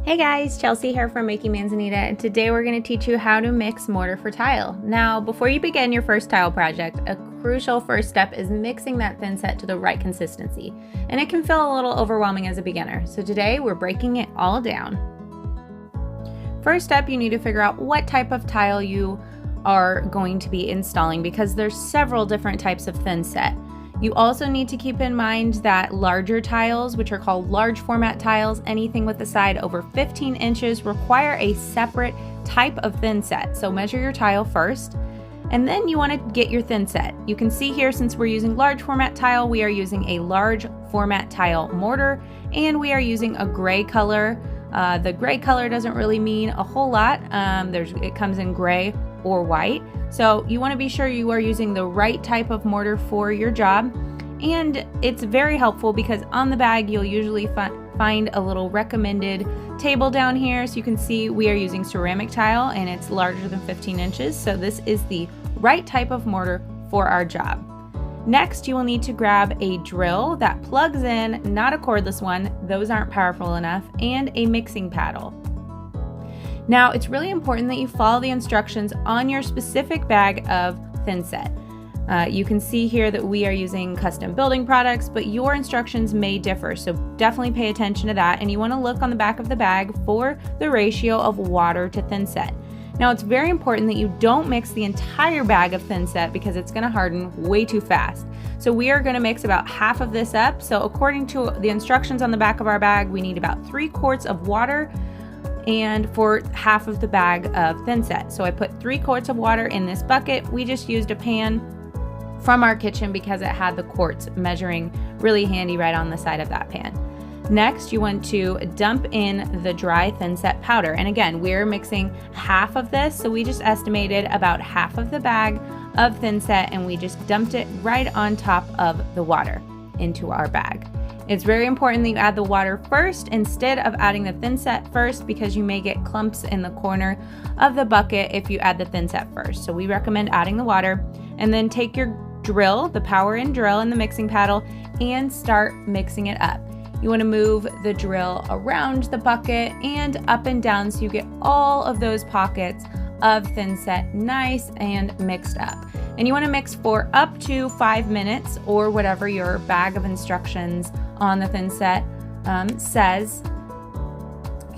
Hey guys, Chelsea here from Making Manzanita, and today we're going to teach you how to mix mortar for tile. Now, before you begin your first tile project, a crucial first step is mixing that thinset to the right consistency, and it can feel a little overwhelming as a beginner. So today we're breaking it all down. First up, you need to figure out what type of tile you are going to be installing because there's several different types of thinset. You also need to keep in mind that larger tiles, which are called large format tiles, anything with a side over 15 inches, require a separate type of thinset. So measure your tile first, and then you want to get your thinset. You can see here, since we're using large format tile, we are using a large format tile mortar, and we are using a gray color. The gray color doesn't really mean a whole lot. It comes in gray or white. So you want to be sure you are using the right type of mortar for your job. And it's very helpful because on the bag you'll usually find a little recommended table down here. So you can see we are using ceramic tile and it's larger than 15 inches. So this is the right type of mortar for our job. Next, you will need to grab a drill that plugs in, not a cordless one, those aren't powerful enough, and a mixing paddle. Now, it's really important that you follow the instructions on your specific bag of thinset. You can see here that we are using custom building products, but your instructions may differ, so definitely pay attention to that, and you want to look on the back of the bag for the ratio of water to thinset. Now, it's very important that you don't mix the entire bag of thinset because it's going to harden way too fast. So we are going to mix about half of this up. So according to the instructions on the back of our bag, we need about 3 quarts of water and for half of the bag of thinset. So I put 3 quarts of water in this bucket. We just used a pan from our kitchen because it had the quarts measuring really handy right on the side of that pan. Next, you want to dump in the dry thinset powder. And again, we're mixing half of this, so we just estimated about half of the bag of thinset and we just dumped it right on top of the water into our bag. It's very important that you add the water first instead of adding the thinset first because you may get clumps in the corner of the bucket if you add the thinset first. So we recommend adding the water, and then take your drill, the power in drill and the mixing paddle, and start mixing it up. You want to move the drill around the bucket and up and down so you get all of those pockets of thinset nice and mixed up. And you want to mix for up to 5 minutes or whatever your bag of instructions on the thinset says.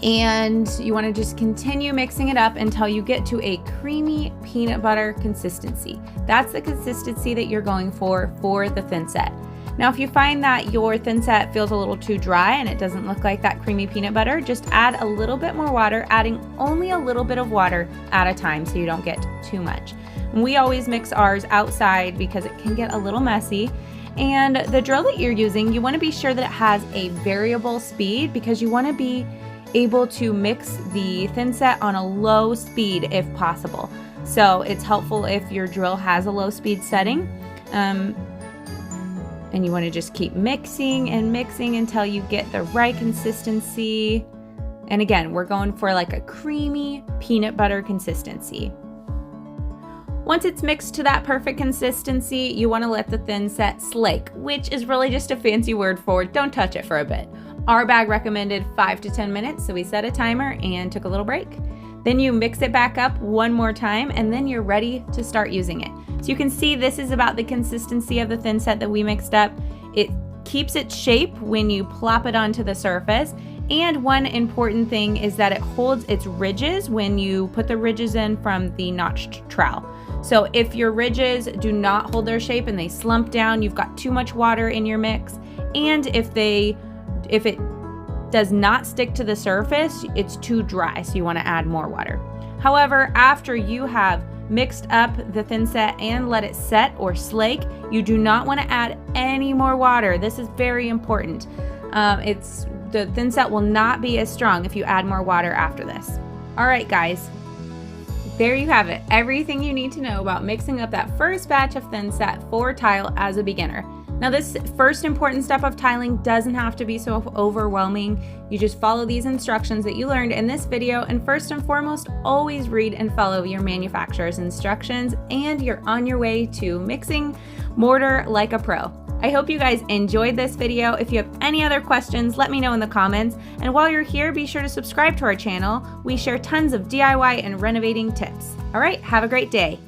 And you want to just continue mixing it up until you get to a creamy peanut butter consistency. That's the consistency that you're going for the thinset. Now, if you find that your thinset feels a little too dry and it doesn't look like that creamy peanut butter, just add a little bit more water, adding only a little bit of water at a time so you don't get too much. And we always mix ours outside because it can get a little messy. And the drill that you're using, you want to be sure that it has a variable speed because you want to be able to mix the thinset on a low speed if possible. So it's helpful if your drill has a low speed setting. And you want to just keep mixing and mixing until you get the right consistency. And again, we're going for like a creamy peanut butter consistency. Once it's mixed to that perfect consistency, you want to let the thinset slake, which is really just a fancy word for don't touch it for a bit. Our bag recommended 5 to 10 minutes, so we set a timer and took a little break. Then you mix it back up one more time, and then you're ready to start using it. So you can see this is about the consistency of the thinset that we mixed up. It keeps its shape when you plop it onto the surface. And one important thing is that it holds its ridges when you put the ridges in from the notched trowel. So if your ridges do not hold their shape and they slump down, you've got too much water in your mix. And if it does not stick to the surface, it's too dry, so you want to add more water. However, after you have mixed up the thinset and let it set or slake, you do not want to add any more water. This is very important. The thinset will not be as strong if you add more water after this. All right, guys. There you have it. Everything you need to know about mixing up that first batch of thinset for tile as a beginner. Now, this first important step of tiling doesn't have to be so overwhelming. You just follow these instructions that you learned in this video, and first and foremost, always read and follow your manufacturer's instructions, and you're on your way to mixing mortar like a pro. I hope you guys enjoyed this video. If you have any other questions, let me know in the comments. And while you're here, be sure to subscribe to our channel. We share tons of DIY and renovating tips. All right, have a great day.